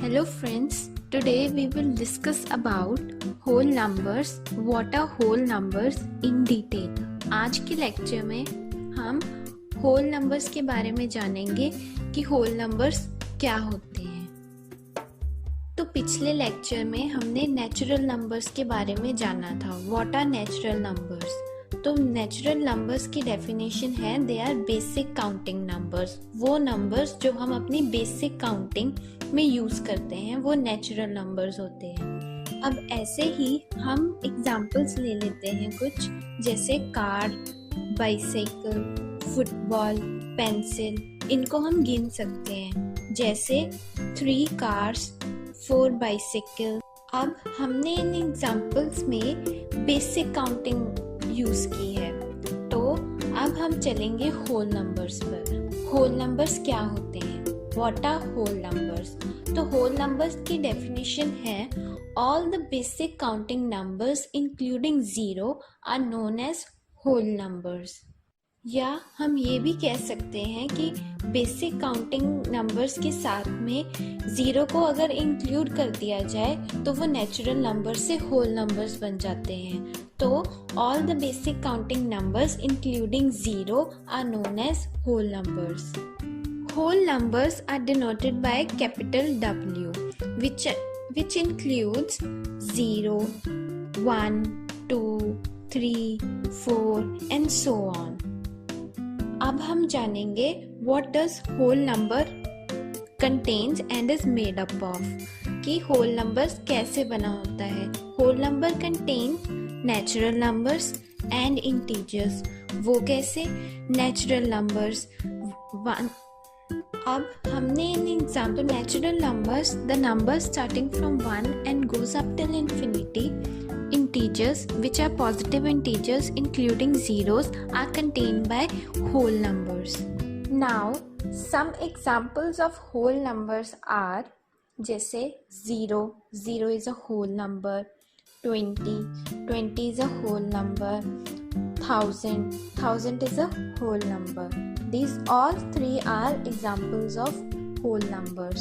Hello friends, today we will discuss about whole numbers, what are whole numbers in detail. आज के lecture में हम whole numbers के बारे में जानेंगे कि whole numbers क्या होते हैं। तो पिछले लेक्चर में हमने नेचुरल नंबर्स के बारे में जाना था। What are natural numbers? तो नेचुरल नंबर्स की डेफिनेशन है they are basic counting numbers. वो नंबर्स जो हम अपनी बेसिक काउंटिंग में यूज करते हैं वो नेचुरल नंबर्स होते हैं। अब ऐसे ही हम एग्जांपल्स ले लेते हैं कुछ, जैसे कार, बाइसाइकिल, फुटबॉल, पेंसिल। इनको हम गिन सकते हैं, जैसे 3 कार्स, 4 बाइसाइकिल। अब हमने इन एग्जांपल्स में बेसिक काउंटिंग यूज की है, तो अब हम चलेंगे होल नंबर्स पर। होल नंबर्स क्या होते हैं? What are whole numbers? तो होल नंबर्स की डेफिनेशन है all the basic counting numbers including 0 are known as whole numbers. या हम ये भी कह सकते हैं कि बेसिक काउंटिंग नंबर्स के साथ में 0 को अगर इंक्लूड कर दिया जाए तो वो नेचुरल नंबर से होल नंबर्स बन जाते हैं। तो all the basic counting numbers including 0 are known as whole numbers. Whole numbers are denoted by capital W, which includes 0, 1, 2, 3, 4 and so on. अब हम जानेंगे what does whole number contains and is made up of, कि whole numbers कैसे बना होता है। Whole number contains natural numbers and integers। वो कैसे? Natural numbers अब हमने in example natural numbers, the numbers starting from 1 and goes up till infinity, integers which are positive integers including zeros are contained by whole numbers. Now some examples of whole numbers are जैसे 0 is a whole number, 20 is a whole number, 1000 is a whole number. These all three are examples of whole numbers.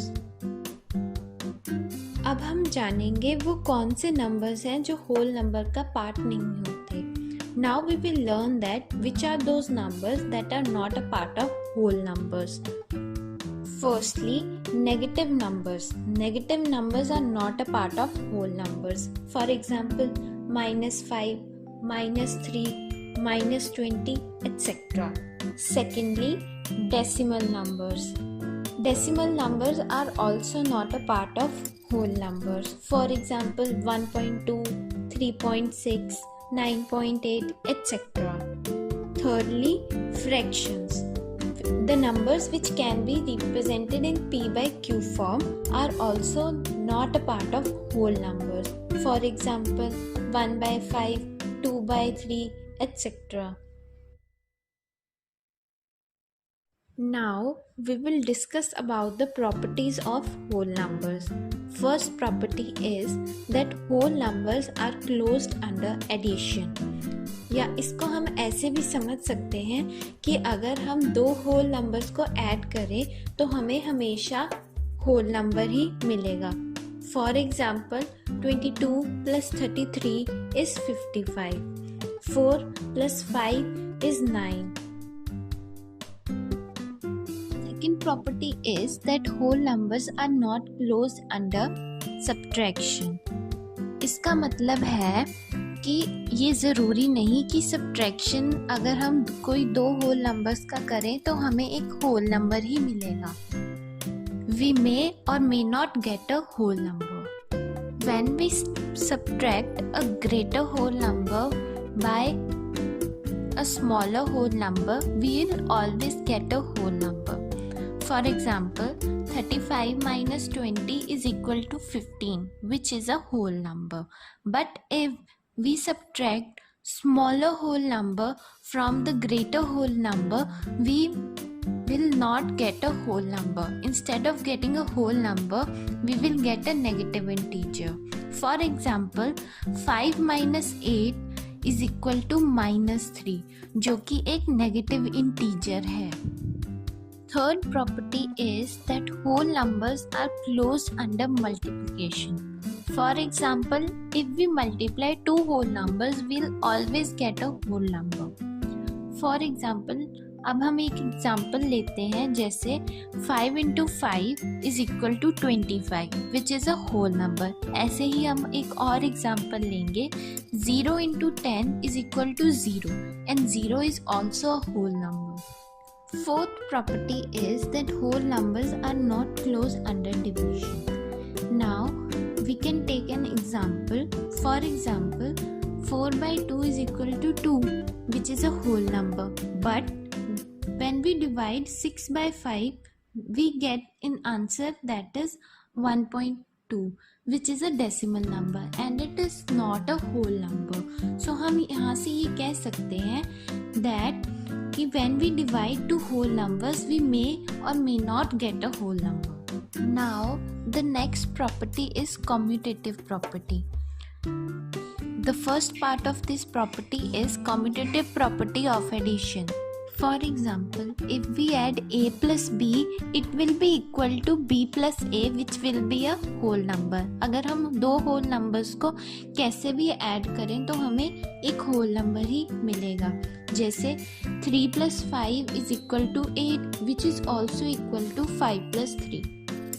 अब हम जानेंगे वो कौन से numbers हैं जो whole number का पार्ट नहीं होते। Now we will learn that which are those numbers that are not a part of whole numbers. Firstly, negative numbers. Negative numbers are not a part of whole numbers. For example, -5, -3, -20, etc. Secondly, decimal numbers. Decimal numbers are also not a part of whole numbers. For example, 1.2, 3.6, 9.8, etc. Thirdly, fractions. The numbers which can be represented in P by Q form are also not a part of whole numbers. For example, 1 by 5, 2 by 3, etc. Now we will discuss about the properties of whole numbers. First property is that whole numbers are closed under addition. या इसको हम ऐसे भी समझ सकते हैं कि अगर हम 2 होल नंबर्स को ऐड करें तो हमें हमेशा होल नंबर ही मिलेगा। For example 22 + 33 is 55, 4 + 5 is 9. Second property is that whole numbers are not closed under subtraction. इसका मतलब है कि ये ज़रूरी नहीं कि सब्ट्रैक्शन अगर हम कोई 2 होल नंबर्स का करें तो हमें एक होल नंबर ही मिलेगा। We may or may not get a whole number. When we subtract a greater whole number by a smaller whole number, we will always get a whole number. For example, 35 minus 20 is equal to 15, which is a whole number. But if we subtract smaller whole number from the greater whole number, we will not get a whole number. Instead of getting a whole number, we will get a negative integer. For example, 5 minus 8 is equal to -3, जो कि एक negative integer है। Third property is that whole numbers are closed under multiplication. For example, if we multiply two whole numbers, we'll always get a whole number. For example, अब हम एक example लेते हैं, जैसे 5 into 5 is equal to 25 which is a whole number. ऐसे ही हम एक और एग्जाम्पल लेंगे, 0 into 10 is equal to 0 and 0 is also a whole number. Fourth property is that whole numbers are not closed under division. Now we can take an example. For example, 4 by 2 is equal to 2 which is a whole number, but when we divide 6 by 5 we get an answer that is 1.2 which is a decimal number and it is not a whole number. So हम यहाँ से ये कह सकते हैं that कि when we divide two whole numbers we may or may not get a whole number. Now the next property is commutative property. The first part of this property is commutative property of addition. For example, if we add a plus b, it will be equal to b plus a which will be a whole number. अगर हम दो whole numbers को कैसे भी add करें तो हमें एक whole number ही मिलेगा. जैसे 3 plus 5 is equal to 8 which is also equal to 5 plus 3.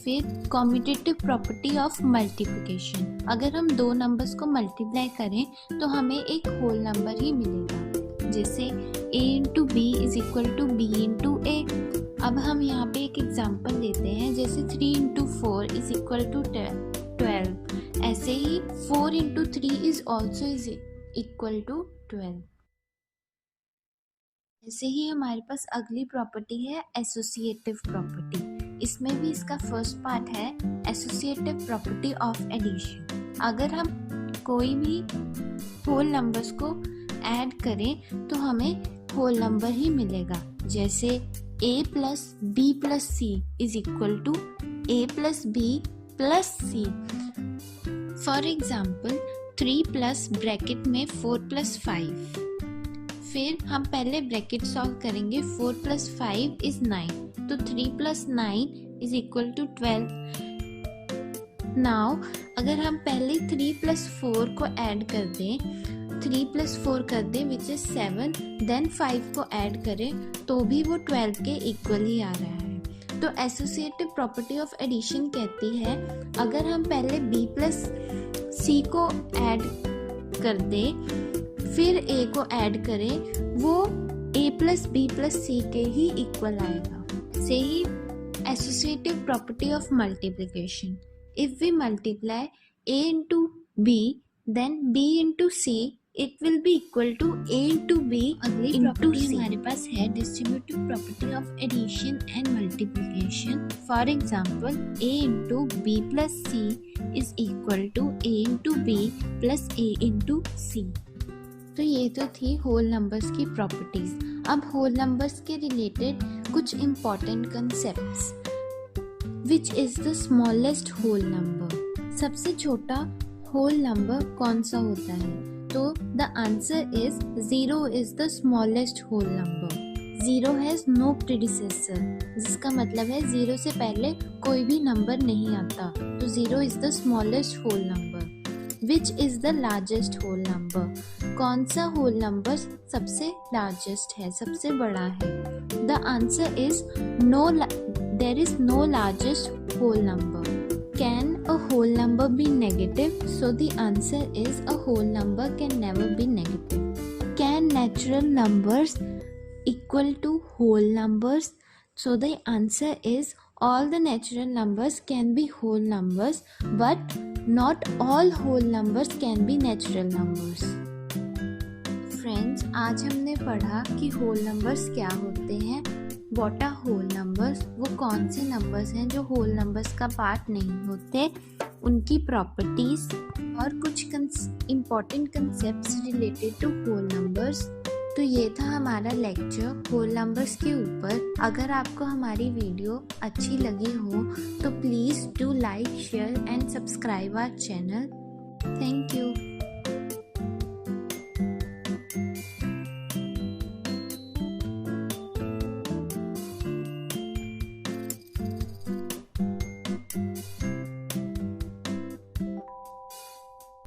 फिर commutative property of multiplication. अगर हम दो numbers को multiply करें तो हमें एक whole number ही मिलेगा. जैसे a into b is equal to b into a. अब हम यहाँ पे एक एग्जाम्पल लेते हैं, जैसे 3 into 4 is equal to 12. ऐसे ही 4 into 3 is also is equal to 12. ऐसे ही हमारे पास अगली प्रॉपर्टी है एसोसिएटिव प्रॉपर्टी. इसमें भी इसका फर्स्ट पार्ट है एसोसिएटिव प्रॉपर्टी ऑफ एडिशन. अगर हम कोई भी होल नंबर्स को ऐड करें तो हमें होल नंबर ही मिलेगा. जैसे a plus b plus c is equal to a plus b plus c. For example, 3 plus bracket में 4 plus 5. फिर हम पहले ब्रैकेट सॉल्व करेंगे. 4 plus 5 is 9, तो 3 plus 9 is equal to 12. Now अगर हम पहले 3 plus 4 को ऐड कर दें, 3 plus 4 कर दें which is 7, then 5 को ऐड करें तो भी वो 12 के इक्वल ही आ रहा है. तो एसोसिएटिव प्रॉपर्टी ऑफ एडिशन कहती है अगर हम पहले b plus c को ऐड कर दें फिर a को ऐड करें, वो a plus b plus c के ही इक्वल आएगा. से ही associative property of multiplication. If we multiply a into b then b into c it will be equal to a into b. अगली प्रॉपर्टी हमारे पास है distributive property of addition and multiplication. For example a into b plus c is equal to a into b plus a into c. तो ये तो थी whole numbers की properties. अब होल नंबर्स के रिलेटेड कुछ important concepts. Which is the smallest whole number. सबसे छोटा होल नंबर कौन सा होता है? तो the answer is 0 is the smallest whole number. 0 has no predecessor, जिसका मतलब है 0 से पहले कोई भी नंबर नहीं आता. तो 0 is the smallest whole number. Which is the largest whole number. कौन सा होल नंबर सबसे लार्जेस्ट है, सबसे बड़ा है? The answer is no, there is no largest whole number. Can a whole number be negative? So the answer is a whole number can never be negative. Can natural numbers equal to whole numbers? So the answer is all the natural numbers can be whole numbers, but not all whole numbers can be natural numbers. Friends, आज हमने पढ़ा कि whole numbers क्या होते हैं. What are whole numbers? वो कौन से नंबर्स हैं जो होल नंबर्स का पार्ट नहीं होते, उनकी प्रॉपर्टीज और कुछ important concepts related to whole numbers. तो ये था हमारा लेक्चर होल नंबर्स के ऊपर. अगर आपको हमारी वीडियो अच्छी लगी हो तो please do like, share and subscribe our channel. Thank you.